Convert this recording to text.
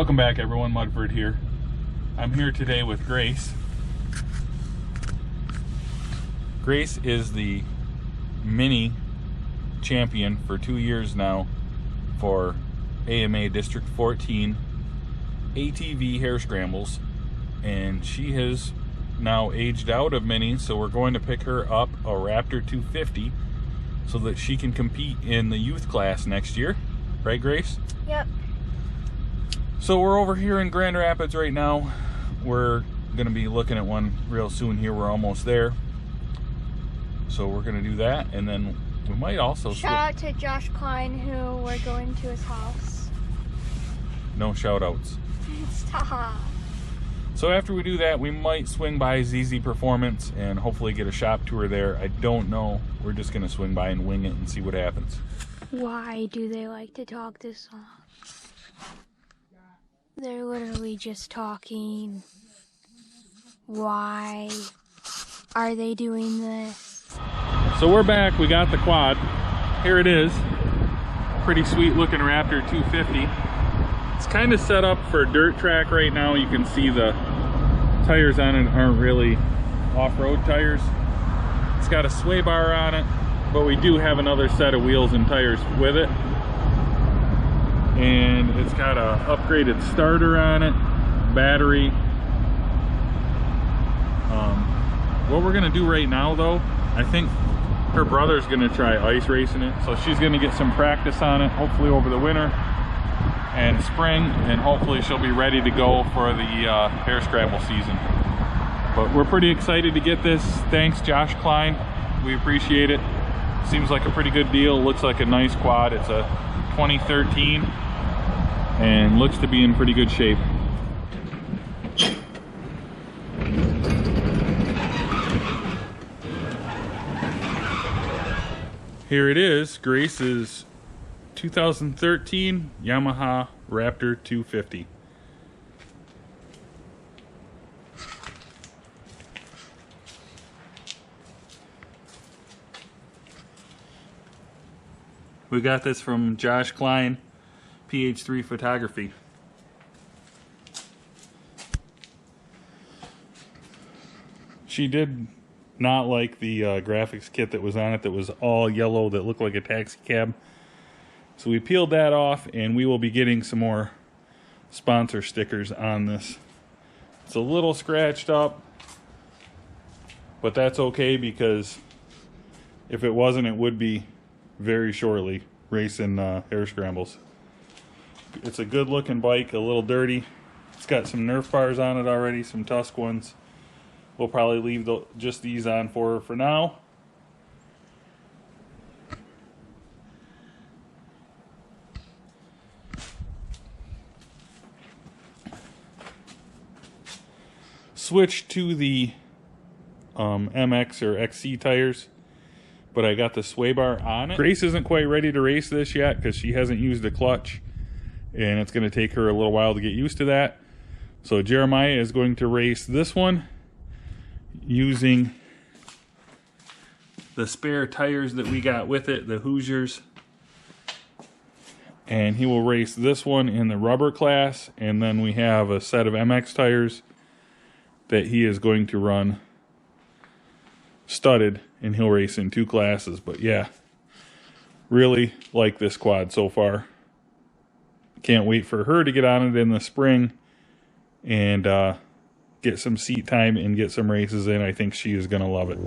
Welcome back everyone, Mudford here. I'm here today with Grace. Grace is the mini champion for 2 years now for AMA District 14 ATV hare scrambles, and she has now aged out of mini, so we're going to pick her up a Raptor 250 so that she can compete in the youth class next year. Right, Grace? Yep. So we're over here in Grand Rapids right now. We're going to be looking at one real soon here. We're almost there. So we're going to do that, and then we might also... Shout out to Josh Klein, who we're going to his house. No shout outs. Stop. So after we do that, we might swing by ZZ Performance and hopefully get a shop tour there. I don't know. We're just going to swing by and wing it and see what happens. Why do they like to talk this long? They're literally just talking. Why are they doing this? So we're back. We got the quad. Here it is. Pretty sweet looking Raptor 250. It's kind of set up for a dirt track right now. You can see the tires on it aren't really off-road tires. It's got a sway bar on it, but we do have another set of wheels and tires with it. And it's got a upgraded starter on it, battery. What we're gonna do right now though, I think her brother's gonna try ice racing it, so she's gonna get some practice on it, hopefully over the winter and spring, and hopefully she'll be ready to go for the hare scramble season. But we're pretty excited to get this. Thanks Josh Klein, we appreciate it. Seems like a pretty good deal. Looks like a nice quad. It's a 2013 and looks to be in pretty good shape. Here it is, Grace's 2013 Yamaha Raptor 250. We got this from Josh Klein, PH3 Photography. She did not like the graphics kit that was on it, that was all yellow, that looked like a taxi cab. So we peeled that off, and we will be getting some more sponsor stickers on this. It's a little scratched up, but that's okay, because if it wasn't, it would be very shortly racing hare scrambles. It's a good looking bike, a little dirty. It's got some Nerf bars on it already, some Tusk ones. We'll probably leave just these on for her for now. Switch to the MX or XC tires, but I got the sway bar on it. Grace isn't quite ready to race this yet because she hasn't used a clutch, and it's going to take her a little while to get used to that. So Jeremiah is going to race this one using the spare tires that we got with it, the Hoosiers. And he will race this one in the rubber class, and then we have a set of MX tires that he is going to run studded, and he'll race in 2 classes. But yeah, really like this quad so far. Can't wait for her to get on it in the spring and get some seat time and get some races in. I think she is going to love it.